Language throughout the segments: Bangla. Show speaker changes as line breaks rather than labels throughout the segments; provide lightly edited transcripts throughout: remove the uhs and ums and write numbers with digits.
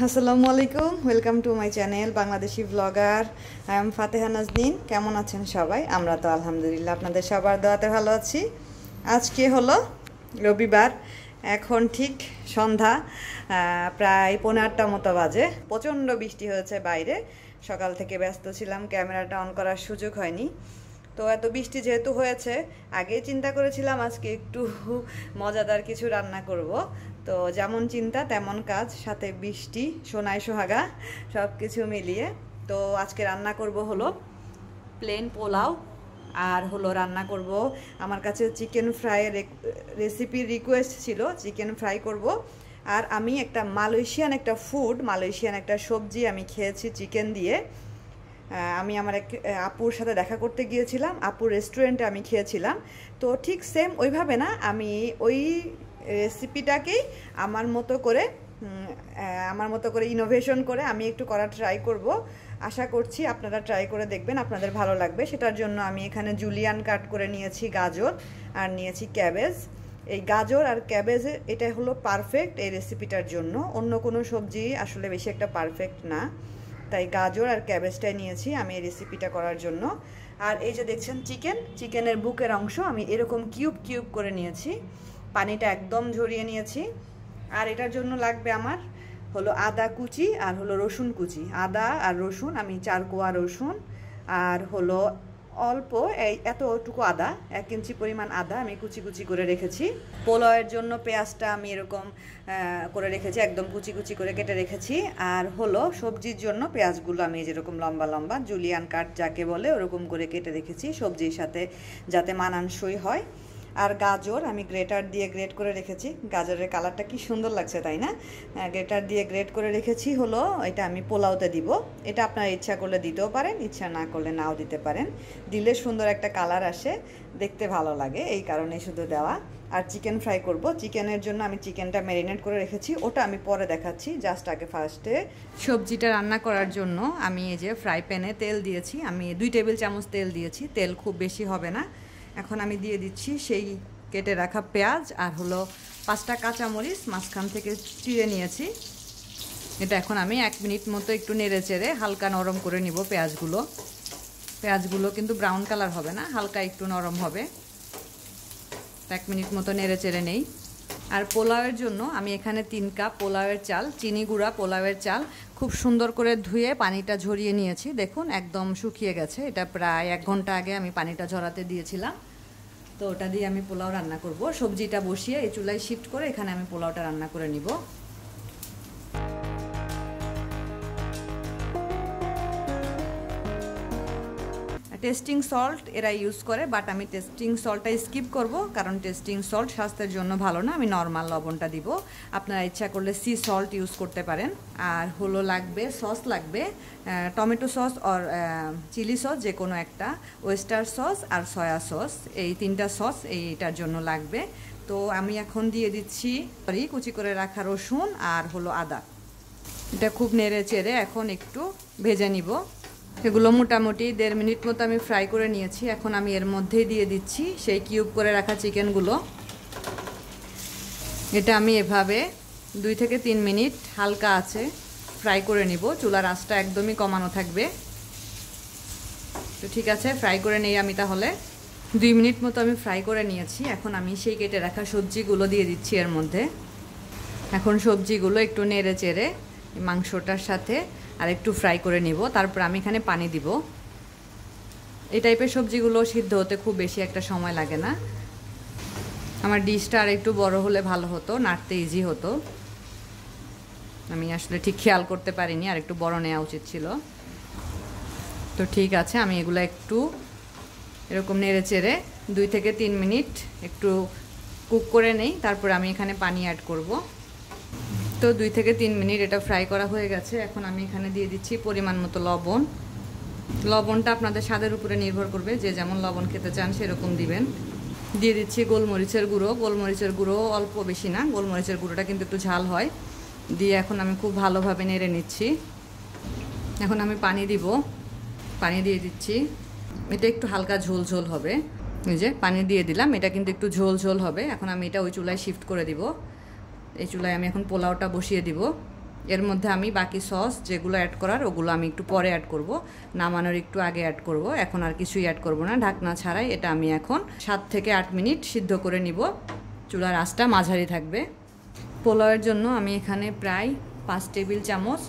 আসসালামু আলাইকুম, welcome to my channel Bangladeshi blogger. I am Fateha Nazneen. কেমন আছেন সবাই? আমরা তো আলহামদুলিল্লাহ আপনাদের সবার দোয়াতে ভালো আছি। আজকে হলো রবিবার, এখন ঠিক সন্ধ্যা প্রায় 8:15 মতো বাজে। প্রচণ্ড বৃষ্টি হয়েছে বাইরে, সকাল থেকে ব্যস্ত ছিলাম, ক্যামেরাটা অন করার সুযোগ হয়নি। তো এত বৃষ্টি যেহেতু হয়েছে, আগেই চিন্তা করেছিলাম আজকে একটু মজাদার কিছু রান্না করব। তো যেমন চিন্তা তেমন কাজ, সাথে বৃষ্টি, সোনায় সোহাগা সব কিছু মিলিয়ে। তো আজকে রান্না করব হলো প্লেন পোলাও, আর হলো রান্না করব, আমার কাছে চিকেন ফ্রাইয়ের রেসিপির রিকোয়েস্ট ছিল, চিকেন ফ্রাই করব। আর আমি একটা মালয়েশিয়ান একটা সবজি আমি খেয়েছি চিকেন দিয়ে। আমি আমার এক আপুর সাথে দেখা করতে গিয়েছিলাম, আপুর রেস্টুরেন্টে আমি খেয়েছিলাম। তো ঠিক সেম ওইভাবে না, আমি ওই রেসিপিটাকেই আমার মতো করে ইনোভেশন করে আমি একটু করার ট্রাই করব। আশা করছি আপনারা ট্রাই করে দেখবেন, আপনাদের ভালো লাগবে। সেটার জন্য আমি এখানে জুলিয়ান কাট করে নিয়েছি গাজর, আর নিয়েছি ক্যাবেজ। এই গাজর আর ক্যাবেজের এটা হলো পারফেক্ট এই রেসিপিটার জন্য, অন্য কোনো সবজি আসলে বেশি একটা পারফেক্ট না। তাই গাজর আর ক্যাবেজটাই নিয়েছি আমি এই রেসিপিটা করার জন্য। আর এই যে দেখছেন চিকেনের বুকের অংশ আমি এরকম কিউব কিউব করে নিয়েছি, পানিটা একদম ঝরিয়ে নিয়েছি। আর এটার জন্য লাগবে আমার হলো আদা কুচি আর হলো রসুন কুচি। আদা আর রসুন আমি 4 কোয়া রসুন, আর হলো অল্প এতটুকু আদা, 1 ইঞ্চি পরিমাণ আদা আমি কুচি কুচি করে রেখেছি। পোলাওয়ের জন্য পেঁয়াজটা আমি এরকম করে রেখেছি, একদম কুচি কুচি করে কেটে রেখেছি। আর হলো সবজির জন্য পেঁয়াজগুলো আমি যেরকম লম্বা লম্বা জুলিয়ান কাট যাকে বলে ওরকম করে কেটে রেখেছি, সবজির সাথে যাতে মানানসই হয়। আর গাজর আমি গ্রেটার দিয়ে গ্রেট করে রেখেছি। গাজরের কালারটা কি সুন্দর লাগছে, তাই না? গ্রেটার দিয়ে গ্রেট করে রেখেছি হলো, এটা আমি পোলাওতে দিব। এটা আপনারা ইচ্ছা করলে দিতেও পারেন, ইচ্ছা না করলে নাও দিতে পারেন। দিলে সুন্দর একটা কালার আসে, দেখতে ভালো লাগে, এই কারণেই শুধু দেওয়া। আর চিকেন ফ্রাই করব, চিকেনের জন্য আমি চিকেনটা ম্যারিনেট করে রেখেছি, ওটা আমি পরে দেখাচ্ছি। জাস্ট আগে ফার্স্টে সবজিটা রান্না করার জন্য আমি এই যে ফ্রাই প্যানে তেল দিয়েছি, আমি 2 টেবিল চামচ তেল দিয়েছি, তেল খুব বেশি হবে না। এখন আমি দিয়ে দিচ্ছি সেই কেটে রাখা পেঁয়াজ, আর হলো 5টা কাঁচামরিচ মাঝখান থেকে চিড়ে নিয়েছি। এটা এখন আমি 1 মিনিট মতো একটু নেড়ে চেড়ে হালকা নরম করে নিব। পেঁয়াজগুলো কিন্তু ব্রাউন কালার হবে না, হালকা একটু নরম হবে। 1 মিনিট মতো নেড়ে চেড়ে নেই। আর পোলাওয়ের জন্য আমি এখানে 3 কাপ পোলাওয়ের চাল, চিনি গুঁড়া পোলাওয়ের চাল খুব সুন্দর করে ধুয়ে পানিটা ঝরিয়ে নিয়েছি। দেখুন একদম শুকিয়ে গেছে, এটা প্রায় 1 ঘন্টা আগে আমি পানিটা ঝরাতে দিয়েছিলাম। তো ওটা দিয়ে আমি পোলাও রান্না করব। সবজিটা বসিয়ে এই চুলায় শিফট করে এখানে আমি পোলাওটা রান্না করে নিব। টেস্টিং সল্ট এরা ইউজ করে, বাট আমি টেস্টিং সল্টটা স্কিপ করব, কারণ টেস্টিং সল্ট স্বাস্থ্যের জন্য ভালো না। আমি নর্মাল লবণটা দিব, আপনারা ইচ্ছা করলে সি সল্ট ইউজ করতে পারেন। আর হলো লাগবে সস, লাগবে টমেটো সস আর চিলি সস, যে কোনো একটা, ওয়েস্টার সস আর সয়া সস, এই 3টা সস এইটার জন্য লাগবে। তো আমি এখন দিয়ে দিচ্ছি কুচি করে রাখা রসুন আর হলো আদা। এটা খুব নেড়ে চেড়ে এখন একটু ভেজে নিব। এগুলো মোটামুটি 1.5 মিনিট মতো আমি ফ্রাই করে নিয়েছি। এখন আমি এর মধ্যেই দিয়ে দিচ্ছি সেই কিউব করে রাখা চিকেনগুলো। এটা আমি এভাবে 2 থেকে 3 মিনিট হালকা আছে ফ্রাই করে নিব, চুলার আঁচটা একদমই কমানো থাকবে। তো ঠিক আছে, ফ্রাই করে নেই আমি তাহলে। 2 মিনিট মতো আমি ফ্রাই করে নিয়েছি। এখন আমি সেই কেটে রাখা সবজিগুলো দিয়ে দিচ্ছি এর মধ্যে। এখন সবজিগুলো একটু নেড়ে চেড়ে মাংসটার সাথে আর একটু ফ্রাই করে নিব, তারপর আমি এখানে পানি দিব। এই টাইপের সবজিগুলো সিদ্ধ হতে খুব বেশি একটা সময় লাগে না। আমার ডিশটা আর একটু বড় হলে ভালো হতো, নাড়তে ইজি হতো। আমি আসলে ঠিক খেয়াল করতে পারিনি, আর একটু বড় নেওয়া উচিত ছিল। তো ঠিক আছে, আমি এগুলো একটু এরকম নেড়ে চেড়ে 2 থেকে 3 মিনিট একটু কুক করে নেই, তারপর আমি এখানে পানি অ্যাড করব। তো 2 থেকে 3 মিনিট এটা ফ্রাই করা হয়ে গেছে। এখন আমি এখানে দিয়ে দিচ্ছি পরিমাণ মতো লবণ। লবণটা আপনাদের স্বাদের উপরে নির্ভর করবে, যে যেমন লবণ খেতে চান সেরকম দিবেন। দিয়ে দিচ্ছি গোলমরিচের গুঁড়ো। গোলমরিচের গুঁড়ো অল্প বেশি না, গোলমরিচের গুঁড়োটা কিন্তু একটু ঝাল হয়। দিয়ে এখন আমি খুব ভালোভাবে নেড়ে নিচ্ছি। এখন আমি পানি দিব, পানি দিয়ে দিচ্ছি। এটা একটু হালকা ঝোল ঝোল হবে। এই যে পানি দিয়ে দিলাম, এটা কিন্তু একটু ঝোল ঝোল হবে। এখন আমি এটা ওই চুলায় শিফট করে দিব। এই চুলায় আমি এখন পোলাওটা বসিয়ে দিব। এর মধ্যে আমি বাকি সস যেগুলো অ্যাড করার ওগুলো আমি একটু পরে অ্যাড করব, নামানোর একটু আগে অ্যাড করব। এখন আর কিছুই অ্যাড করব না, ঢাকনা ছাড়াই এটা আমি এখন 7 থেকে 8 মিনিট সিদ্ধ করে নিব। চুলার আঁচটা মাঝারি থাকবে। পোলাওয়ের জন্য আমি এখানে প্রায় 5 টেবিল চামচ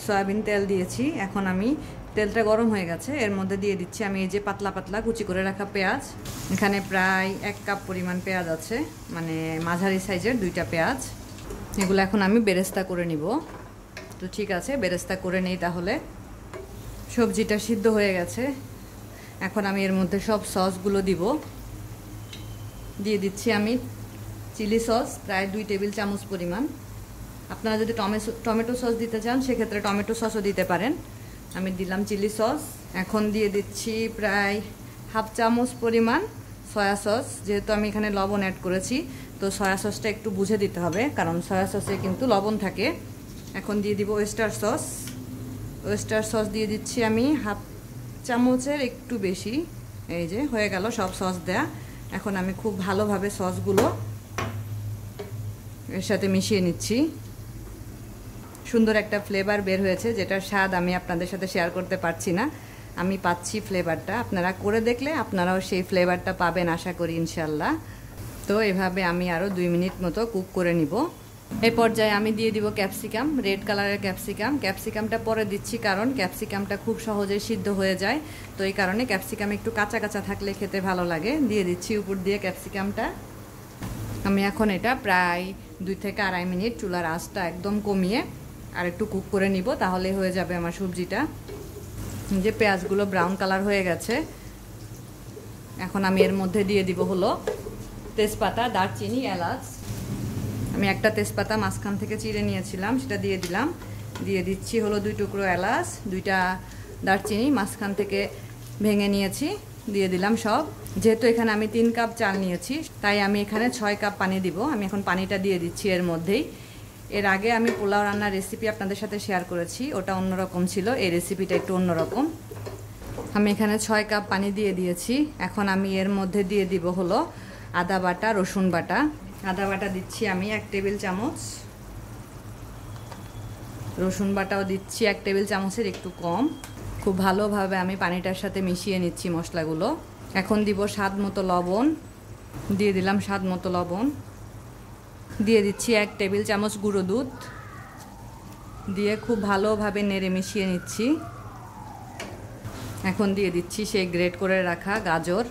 সয়াবিন তেল দিয়েছি। এখন আমি তেলটা গরম হয়ে গেছে, এর মধ্যে দিয়ে দিচ্ছি আমি এই যে পাতলা পাতলা কুচি করে রাখা পেঁয়াজ। এখানে প্রায় 1 কাপ পরিমাণ পেঁয়াজ আছে, মানে মাঝারি সাইজের 2টা পেঁয়াজ। এগুলো এখন আমি বেরেস্তা করে নিব। তো ঠিক আছে, বেরেস্তা করে নিই তাহলে। সবজিটা সিদ্ধ হয়ে গেছে, এখন আমি এর মধ্যে সব সসগুলো দিব। দিয়ে দিচ্ছি আমি চিলি সস প্রায় 2 টেবিল চামচ পরিমাণ। আপনারা যদি টমেটো সস দিতে চান সেক্ষেত্রে টমেটো সসও দিতে পারেন। আমি দিলাম চিলি সস। এখন দিয়ে দিচ্ছি প্রায় 1/2 চামচ পরিমাণ সয়া সস। যেহেতু আমি এখানে লবণ অ্যাড করেছি, তো সয়া সসটা একটু বুঝে দিতে হবে, কারণ সয়া সসে কিন্তু লবণ থাকে। এখন দিয়ে দিব ওয়েস্টার সস। ওয়েস্টার সস দিয়ে দিচ্ছি আমি 1/2 চামচের একটু বেশি। এই যে হয়ে গেল সব সস দেয়া। এখন আমি খুব ভালোভাবে সসগুলো এর সাথে মিশিয়ে নিচ্ছি। সুন্দর একটা ফ্লেভার বের হয়েছে, যেটার স্বাদ আমি আপনাদের সাথে শেয়ার করতে পারছি না, আমি পাচ্ছি ফ্লেভারটা। আপনারা করে দেখলে আপনারাও সেই ফ্লেভারটা পাবেন আশা করি ইনশাল্লাহ। তো এভাবে আমি আরও 2 মিনিট মতো কুক করে নিব। এই পর্যায়ে আমি দিয়ে দিব ক্যাপসিকাম, রেড কালারের ক্যাপসিকাম। ক্যাপসিকামটা পরে দিচ্ছি কারণ ক্যাপসিকামটা খুব সহজে সিদ্ধ হয়ে যায়, তো এই কারণে ক্যাপসিকাম একটু কাঁচা কাঁচা থাকলে খেতে ভালো লাগে। দিয়ে দিচ্ছি উপর দিয়ে ক্যাপসিকামটা। আমি এখন এটা প্রায় 2 থেকে 2.5 মিনিট চুলার আঁচটা একদম কমিয়ে আর একটু কুক করে নিব, তাহলে হয়ে যাবে আমার সবজিটা। যে পেঁয়াজগুলো ব্রাউন কালার হয়ে গেছে, এখন আমি এর মধ্যে দিয়ে দিব হলো তেজপাতা, দারচিনি, এলাচ। আমি একটা তেজপাতা মাঝখান থেকে চিড়ে নিয়েছিলাম, সেটা দিয়ে দিলাম। দিয়ে দিচ্ছি হলো 2 টুকরো এলাচ, 2টা দারচিনি মাঝখান থেকে ভেঙে নিয়েছি, দিয়ে দিলাম সব। যেহেতু এখানে আমি 3 কাপ চাল নিয়েছি, তাই আমি এখানে 6 কাপ পানি দিব। আমি এখন পানিটা দিয়ে দিচ্ছি এর মধ্যেই। এর আগে আমি পোলাও রান্নার রেসিপি আপনাদের সাথে শেয়ার করেছি, ওটা অন্যরকম ছিল, এই রেসিপিটা একটু অন্যরকম। আমি এখানে 6 কাপ পানি দিয়ে দিয়েছি। এখন আমি এর মধ্যে দিয়ে দিব হলো আদা বাটা, রসুন বাটা। আদা বাটা দিচ্ছি আমি 1 টেবিল চামচ, রসুন বাটাও দিচ্ছি 1 টেবিল চামচের একটু কম। খুব ভালোভাবে আমি পানিটার সাথে মিশিয়ে নিচ্ছি মশলাগুলো। এখন দিব স্বাদ মতো লবণ, দিয়ে দিলাম স্বাদ মতো লবণ। দিয়ে দিচ্ছি 1 টেবিল চামচ গুঁড়ো দুধ, দিয়ে খুব ভালোভাবে নেড়ে মিশিয়ে নিচ্ছি। এখন দিয়ে দিচ্ছি সেই গ্রেট করে রাখা গাজর।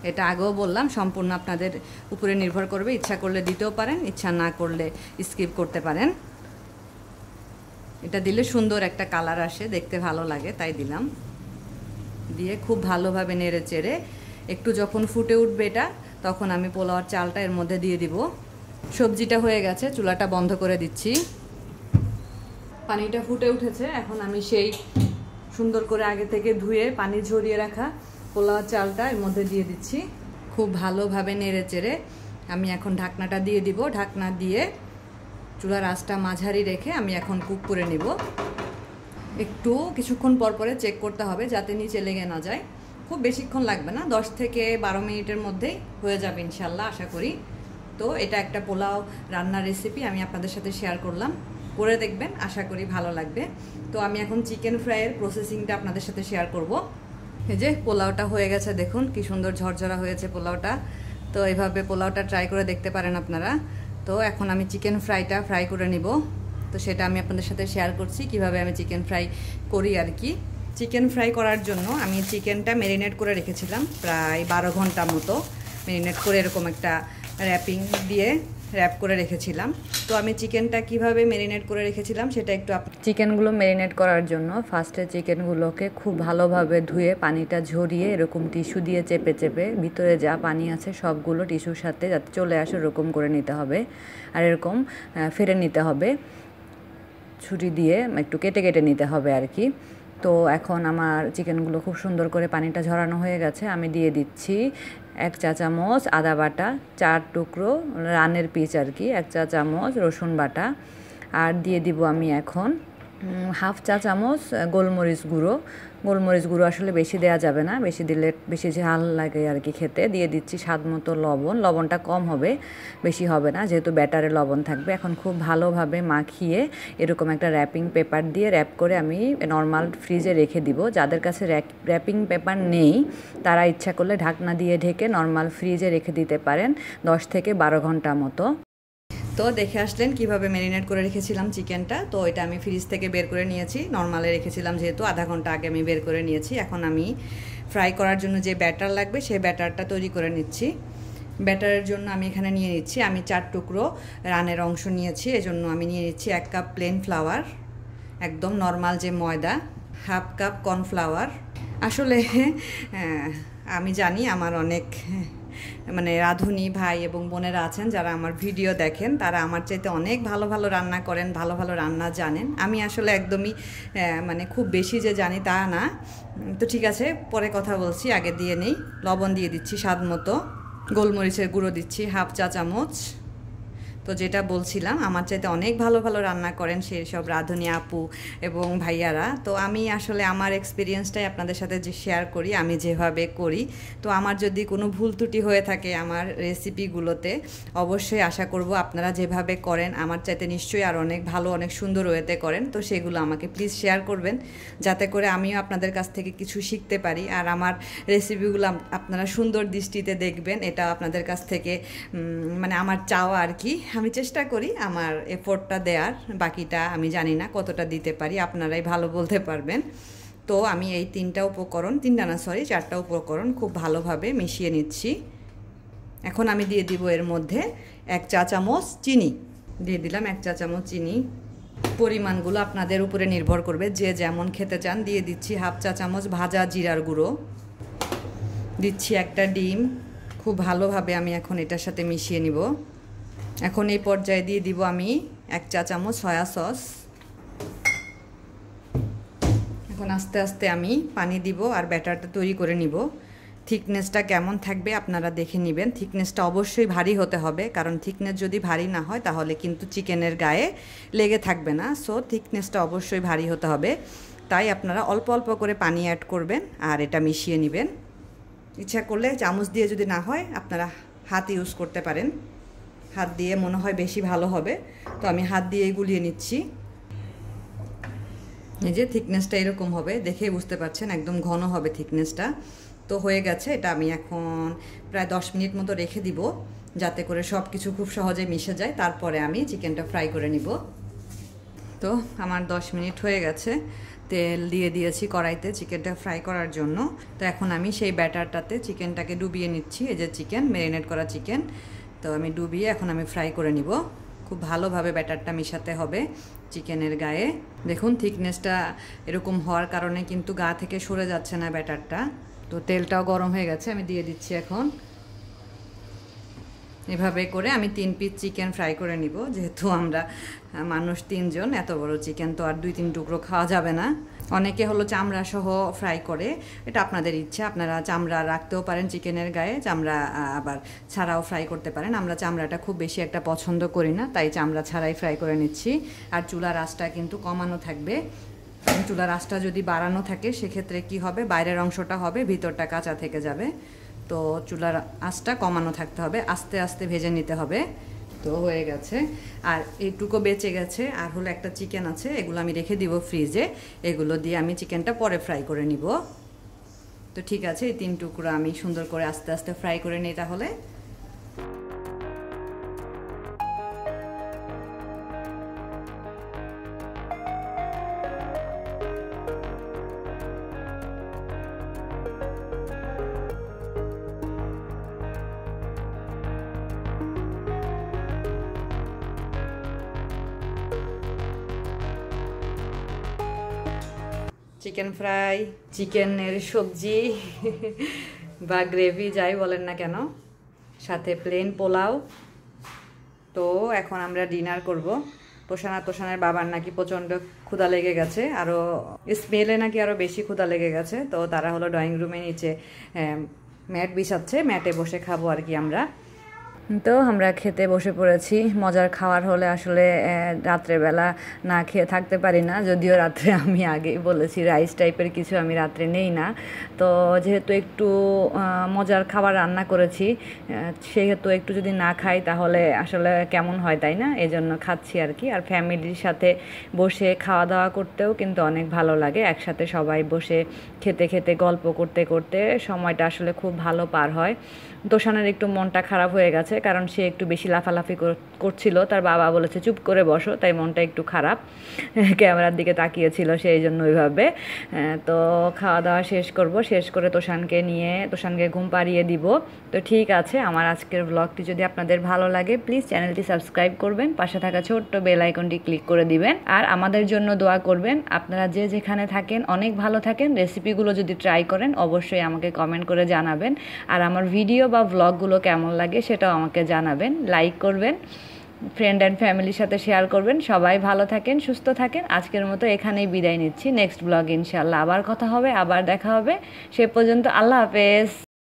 এটা আগেও বললাম, সম্পূর্ণ আপনাদের উপরে নির্ভর করবে, ইচ্ছা করলে দিতেও পারেন, ইচ্ছা না করলে স্কিপ করতে পারেন। এটা দিলে সুন্দর একটা কালার আসে, দেখতে ভালো লাগে, তাই দিলাম। দিয়ে খুব ভালোভাবে নেড়ে চেড়ে একটু যখন ফুটে উঠবে এটা, তখন আমি পোলাওয়ার চালটা এর মধ্যে দিয়ে দিব। সবজিটা হয়ে গেছে, চুলাটা বন্ধ করে দিচ্ছি। পানিটা ফুটে উঠেছে, এখন আমি সেই সুন্দর করে আগে থেকে ধুয়ে পানি ঝরিয়ে রাখা পোলাওয়ার চালটা এর মধ্যে দিয়ে দিচ্ছি। খুব ভালোভাবে নেড়ে চেড়ে আমি এখন ঢাকনাটা দিয়ে দিব। ঢাকনা দিয়ে চুলার আঁচটা মাঝারি রেখে আমি এখন কুক করে নিব। একটু কিছুক্ষণ পর পরে চেক করতে হবে যাতে নিচে লেগে না যায়। খুব বেশিক্ষণ লাগবে না, 10 থেকে 12 মিনিটের মধ্যেই হয়ে যাবে ইনশাল্লাহ, আশা করি। তো এটা একটা পোলাও রান্নার রেসিপি আমি আপনাদের সাথে শেয়ার করলাম, করে দেখবেন, আশা করি ভালো লাগবে। তো আমি এখন চিকেন ফ্রাইয়ের প্রসেসিংটা আপনাদের সাথে শেয়ার করব। এই যে পোলাওটা হয়ে গেছে, দেখুন কি সুন্দর ঝরঝরা হয়েছে পোলাওটা। তো এইভাবে পোলাওটা ট্রাই করে দেখতে পারেন আপনারা। তো এখন আমি চিকেন ফ্রাইটা ফ্রাই করে নিব, তো সেটা আমি আপনাদের সাথে শেয়ার করছি কিভাবে আমি চিকেন ফ্রাই করি আর কি। চিকেন ফ্রাই করার জন্য আমি চিকেনটা ম্যারিনেট করে রেখেছিলাম প্রায় 12 ঘন্টা মতো। ম্যারিনেট করে এরকম একটা র্যাপিং দিয়ে র্যাপ করে রেখেছিলাম। তো আমি চিকেনটা কিভাবে ম্যারিনেট করে রেখেছিলাম সেটা একটু চিকেনগুলো ম্যারিনেট করার জন্য ফার্স্টে চিকেনগুলোকে খুব ভালোভাবে ধুয়ে পানিটা ঝরিয়ে এরকম টিস্যু দিয়ে চেপে চেপে ভিতরে যা পানি আছে সবগুলো টিস্যুর সাথে যাতে চলে আসে এরকম করে নিতে হবে। আর এরকম ফেলে নিতে হবে, ছুরি দিয়ে একটু কেটে কেটে নিতে হবে আর কি। তো এখন আমার চিকেনগুলো খুব সুন্দর করে পানিটা ঝরানো হয়ে গেছে। আমি দিয়ে দিচ্ছি 1 চা চামচ আদা বাটা, 4 টুকরো রানের পিস আর কি, 1 চা চামচ রসুন বাটা, আর দিয়ে দিব আমি এখন
হাফ চা চামচ গোলমরিচ গুঁড়ো আসলে বেশি দেওয়া যাবে না, বেশি দিলে বেশি ঝাল লাগে আর কি খেতে। দিয়ে দিচ্ছি স্বাদ মতো লবণটা কম হবে, বেশি হবে না, যেহেতু ব্যাটারে লবণ থাকবে। এখন খুব ভালোভাবে মাখিয়ে এরকম একটা র্যাপিং পেপার দিয়ে র্যাপ করে আমি নর্মাল ফ্রিজে রেখে দিব। যাদের কাছে র্যাপিং পেপার নেই তারা ইচ্ছা করলে ঢাকনা দিয়ে ঢেকে নর্মাল ফ্রিজে রেখে দিতে পারেন 10 থেকে 12 ঘন্টা মতো।
তো দেখে আসলেন কিভাবে ম্যারিনেট করে রেখেছিলাম চিকেনটা। তো এটা আমি ফ্রিজ থেকে বের করে নিয়েছি, নর্মালে রেখেছিলাম যেহেতু আধা ঘন্টা আগে আমি বের করে নিয়েছি। এখন আমি ফ্রাই করার জন্য যে ব্যাটার লাগবে সেই ব্যাটারটা তৈরি করে নিচ্ছি। ব্যাটারের জন্য আমি এখানে নিয়ে নিচ্ছি, আমি 4 টুকরো রানের অংশ নিয়েছি, এজন্য আমি নিয়ে নিচ্ছি 1 কাপ প্লেন ফ্লাওয়ার, একদম নর্মাল যে ময়দা, হাফ কাপ কর্নফ্লাওয়ার। আসলে আমি জানি আমার অনেক মানে রাঁধুনি ভাই এবং বোনেরা আছেন যারা আমার ভিডিও দেখেন, তারা আমার চাইতে অনেক ভালো ভালো রান্না করেন, ভালো ভালো রান্না জানেন। আমি আসলে একদমই মানে খুব বেশি যে জানি তা না। তো ঠিক আছে, পরে কথা বলছি, আগে দিয়ে নেই। লবণ দিয়ে দিচ্ছি স্বাদ মতো, গোলমরিচের গুঁড়ো দিচ্ছি হাফ চা চামচ। তো যেটা বলছিলাম, আমার চাইতে অনেক ভালো ভালো রান্না করেন সেই সব রাঁধুনি আপু এবং ভাইয়ারা। তো আমি আসলে আমার এক্সপিরিয়েন্সটাই আপনাদের সাথে যে শেয়ার করি, আমি যেভাবে করি। তো আমার যদি কোনো ভুল ত্রুটি হয়ে থাকে আমার রেসিপিগুলোতে, অবশ্যই আশা করব আপনারা যেভাবে করেন আমার চাইতে নিশ্চয়ই আর অনেক ভালো, অনেক সুন্দর ওয়েতে করেন। তো সেগুলো আমাকে প্লিজ শেয়ার করবেন, যাতে করে আমিও আপনাদের কাছ থেকে কিছু শিখতে পারি। আর আমার রেসিপিগুলো আপনারা সুন্দর দৃষ্টিতে দেখবেন, এটা আপনাদের কাছ থেকে মানে আমার চাওয়া আর কি। আমি চেষ্টা করি আমার এফোর্টটা দেওয়ার, বাকিটা আমি জানি না কতটা দিতে পারি, আপনারাই ভালো বলতে পারবেন। তো আমি এই 4টা উপকরণ খুব ভালোভাবে মিশিয়ে নিচ্ছি। এখন আমি দিয়ে দিব এর মধ্যে 1 চা চামচ চিনি, দিয়ে দিলাম 1 চা চামচ চিনি। পরিমাণগুলো আপনাদের উপরে নির্ভর করবে, যে যেমন খেতে চান। দিয়ে দিচ্ছি হাফ চা চামচ ভাজা জিরার গুঁড়ো, দিচ্ছি একটা ডিম। খুব ভালোভাবে আমি এখন এটার সাথে মিশিয়ে নিব। এখন এই পর্যায়ে দিয়ে দিব আমি 1 চা চামচ সয়া সস। এখন আস্তে আস্তে আমি পানি দিব আর ব্যাটারটা তৈরি করে নিব। থিকনেসটা কেমন থাকবে আপনারা দেখে নেবেন। থিকনেসটা অবশ্যই ভারী হতে হবে, কারণ থিকনেস যদি ভারী না হয় তাহলে কিন্তু চিকেনের গায়ে লেগে থাকবে না। সো থিকনেসটা অবশ্যই ভারী হতে হবে, তাই আপনারা অল্প অল্প করে পানি অ্যাড করবেন আর এটা মিশিয়ে নেবেন। ইচ্ছা করলে চামচ দিয়ে যদি না হয় আপনারা হাত ইউজ করতে পারেন, হাত দিয়ে মনে হয় বেশি ভালো হবে। তো আমি হাত দিয়েই গুলিয়ে নিচ্ছি। এই যে থিকনেসটা এরকম হবে, দেখেই বুঝতে পারছেন একদম ঘন হবে থিকনেসটা। তো হয়ে গেছে, এটা আমি এখন প্রায় 10 মিনিট মতো রেখে দিব, যাতে করে সব কিছু খুব সহজে মিশে যায়। তারপরে আমি চিকেনটা ফ্রাই করে নিব। তো আমার 10 মিনিট হয়ে গেছে, তেল দিয়ে দিয়েছি কড়াইতে চিকেনটা ফ্রাই করার জন্য। তো এখন আমি সেই ব্যাটারটাতে চিকেনটাকে ডুবিয়ে নিচ্ছি। এই যে চিকেন, ম্যারিনেট করা চিকেন, তো আমি ডুবিয়ে এখন আমি ফ্রাই করে নিব। খুব ভালোভাবে ব্যাটারটা মিশাতে হবে চিকেনের গায়ে। দেখুন থিকনেসটা এরকম হওয়ার কারণে কিন্তু গা থেকে সরে যাচ্ছে না ব্যাটারটা। তো তেলটাও গরম হয়ে গেছে, আমি দিয়ে দিচ্ছি এখন। এভাবে করে আমি 3 পিস চিকেন ফ্রাই করে নিব, যেহেতু আমরা মানুষ 3 জন, এত বড় চিকেন তো আর 2-3 টুকরো খাওয়া যাবে না। অনেকে হলো চামড়া সহ ফ্রাই করে, এটা আপনাদের ইচ্ছা, আপনারা চামড়া রাখতেও পারেন চিকেনের গায়ে, চামড়া আবার ছাড়াও ফ্রাই করতে পারেন। আমরা চামড়াটা খুব বেশি একটা পছন্দ করি না, তাই চামড়া ছাড়াই ফ্রাই করে নিচ্ছি। আর চুলার আঁচটা কিন্তু কমানো থাকবে। চুলার আঁচটা যদি বাড়ানো থাকে সেক্ষেত্রে কি হবে, বাইরের অংশটা হবে, ভিতরটা কাঁচা থেকে যাবে। তো চুলার আঁচটা কমানো থাকতে হবে, আস্তে আস্তে ভেজে নিতে হবে। তো হয়ে গেছে, আর এইটুকু বেঁচে গেছে। আর হলো একটা চিকেন আছে, এগুলো আমি রেখে দিব ফ্রিজে, এগুলো দিয়ে আমি চিকেনটা পরে ফ্রাই করে নিব। তো ঠিক আছে, এই 3 টুকরো আমি সুন্দর করে আস্তে আস্তে ফ্রাই করে নিই তাহলে। চিকেন ফ্রাই, চিকেনের সবজি বা গ্রেভি যাই বলেন না কেন, সাথে প্লেন পোলাও। তো এখন আমরা ডিনার করব। তোষানের বাবার নাকি প্রচণ্ড ক্ষুধা লেগে গেছে, আরও স্মেলে নাকি আরও বেশি ক্ষুধা লেগে গেছে। তো তারা হলো ড্রয়িং রুমে নিচে ম্যাট বিছাচ্ছে, ম্যাটে বসে খাবো আর কি আমরা।
তো আমরা খেতে বসে পড়েছি। মজার খাবার হলে আসলে রাত্রেবেলা না খেয়ে থাকতে পারি না, যদিও রাত্রে আমি আগেই বলেছি রাইস টাইপের কিছু আমি রাত্রে নেই না। তো যেহেতু একটু মজার খাবার রান্না করেছি, সেহেতু একটু যদি না খাই তাহলে আসলে কেমন হয়, তাই না? এই জন্য খাচ্ছি আর কি। আর ফ্যামিলির সাথে বসে খাওয়া দাওয়া করতেও কিন্তু অনেক ভালো লাগে। একসাথে সবাই বসে খেতে খেতে গল্প করতে করতে সময়টা আসলে খুব ভালো পার হয়। তোষানের একটু মনটা খারাপ হয়ে গেছে, কারণ সে একটু বেশি লাফালাফি করছিল। তার বাবা বলেছে চুপ করে বসো, তাই মনটা একটু খারাপ, ক্যামেরার দিকে তাকিয়েছিল সেই জন্য ওইভাবে। তো খাওয়া দাওয়া শেষ করব, শেষ করে তোষানকে ঘুম পাড়িয়ে দিব। তো ঠিক আছে, আমার আজকের ব্লগটি যদি আপনাদের ভালো লাগে প্লিজ চ্যানেলটি সাবস্ক্রাইব করবেন, পাশে থাকা ছোট্ট বেল আইকনটি ক্লিক করে দিবেন, আর আমাদের জন্য দোয়া করবেন। আপনারা যে যেখানে থাকেন অনেক ভালো থাকেন। রেসিপিগুলো যদি ট্রাই করেন অবশ্যই আমাকে কমেন্ট করে জানাবেন, আর আমার ভিডিও বা ব্লগগুলো কেমন লাগে সেটাও আমাকে জানাবেন। লাইক করবেন, ফ্রেন্ড অ্যান্ড ফ্যামিলির সাথে শেয়ার করবেন। সবাই ভালো থাকেন, সুস্থ থাকেন। আজকের মতো এখানেই বিদায় নিচ্ছি। নেক্সট ব্লগ ইনশাআল্লাহ আবার কথা হবে, আবার দেখা হবে। সে পর্যন্ত আল্লাহ হাফেজ।